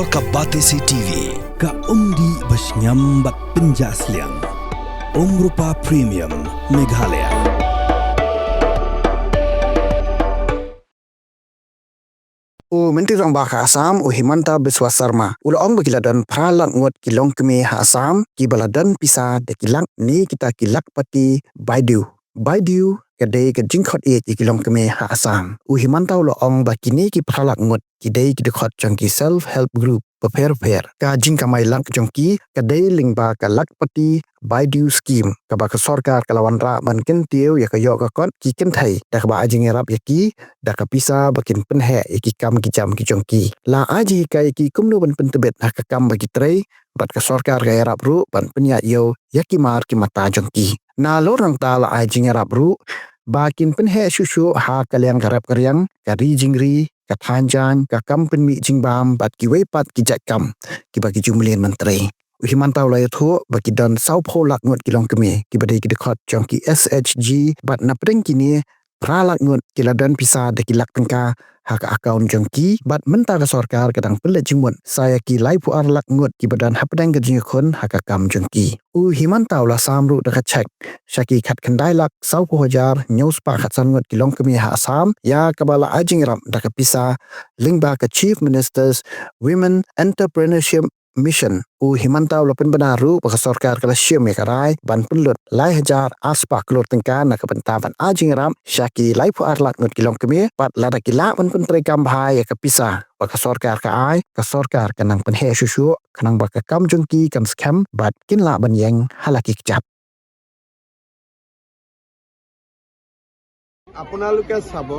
और का बातें से TV ka umdi basnyambat penjaslian Rupa Premium Meghalaya. Menteri Rang Baka Assam Himanta Biswa Sarma ula ong bagiladan pralang ngot kilong kemi ha Assam ki baladan pisa de kilak ni kita kilak pati Baidu kadai ke jingkhot e kilong kemi ha Assam Himanta ula ong bakini ki pralang ngot kidai ki dekhot jongki self help group per ka jingkamai lang jongki kadai lingba ka lak pati Baidu scheme ka ba ka sarkar kalawan ra ban ken tiu ya ka yo ka kon ki ken thai da ka ba ajing rap ya ki da ka pisa bakin pen he ki kam ki jam ki jongki la aji ka ki kumnu ban pen tebet ha ka kam bagi trei bat ka sarkar ga rap ru ban pen ya yo ya ki mar ki mata jongki na lo rang ta la ajing rap ru bakin pen he shushu ha kalyang garap karyang ka ri jingri ka thanjan ka kam pen mi jingbam bat ki wei pat ki jakam ki bagi jumlien menteri Himanta ulai thu bagi dan sau pho lak ngot kilong kemi ki badai ki dekhot jongki SHG bat na preng kini pralak ngot kiladan pisa de kilak tengka hak akaun jongki bat menta ka sarkar kadang pelet jingmon saya ki lai pu ar lak ngot ki badan hapdang ka jingkhon hak akam jongki Himanta ula samru de ka check syaki khat khandai lak sau pho hajar news pa khat san ngot kilong kemi ha Assam ya kabala ajing ram da ka pisa lingba ka chief ministers women entrepreneurship mission Himanta ula pen benaru pa sarkar kala syem ya karai ban penlut lai hajar aspa klor tengka na ka pentaban ajing ram syaki lai pu ar lak ngot kilong kemi pat la da kila ban pentri kam bhai ya ka pisa pa sarkar ka ai ka sarkar kanang pen he shushu kanang ba ka kam jongki kam scam bat kin la ban yang halaki kjap আপোনালোকে চাব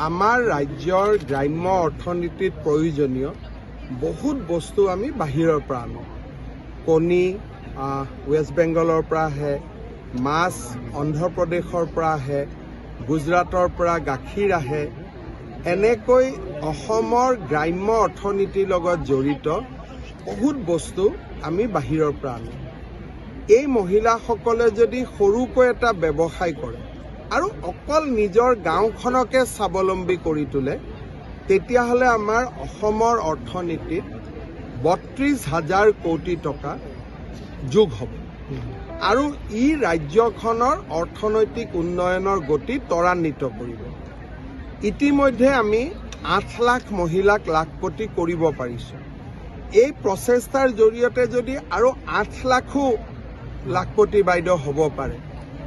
আমাৰ ৰাজ্যৰ গ্ৰাম্য অৰ্থনীতিত প্ৰয়োজনীয় বহুত বস্তু আমি বাহিৰৰ পৰা আনো কণী ৱেষ্ট বেংগলৰ পৰা আহে মাছ অন্ধ্ৰপ্ৰদেশৰ পৰা আহে গুজৰাটৰ পৰা গাখীৰ আহে এনেকৈ অসমৰ গ্ৰাম্য অৰ্থনীতিৰ লগত জড়িত বহুত বস্তু আমি বাহিৰৰ পৰা আনো এই মহিলাসকলে যদি সৰুকৈ এটা ব্যৱসায় কৰে আৰু অকল নিজৰ গাঁওখনকে স্বাৱলম্বী কৰি তোলে তেতিয়াহ'লে আমাৰ অসমৰ অৰ্থনীতিত ৩২,০০০ কোটি টকা যোগ হ'ব আৰু ই ৰাজ্যখনৰ অৰ্থনৈতিক উন্নয়নৰ গতি ত্বৰান্বিত কৰিব ইতিমধ্যে আমি ৮ লাখ মহিলাক লাখপতি কৰিব পাৰিছোঁ এই প্ৰচেষ্টাৰ জৰিয়তে যদি আৰু ৮ লাখো লাখপতি বাইদেউ হ'ব পাৰে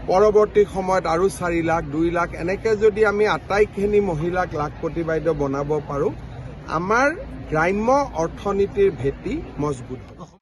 পৰৱৰ্তী সময়ত আৰু ৪ লাখ ২ লাখ এনেকৈ যদি আমি আটাইখিনি মহিলাক লাখপতি বাইদেউ বনাব পাৰোঁ আমাৰ গ্ৰাম্য অৰ্থনীতিৰ ভেটি মজবুত হ'ব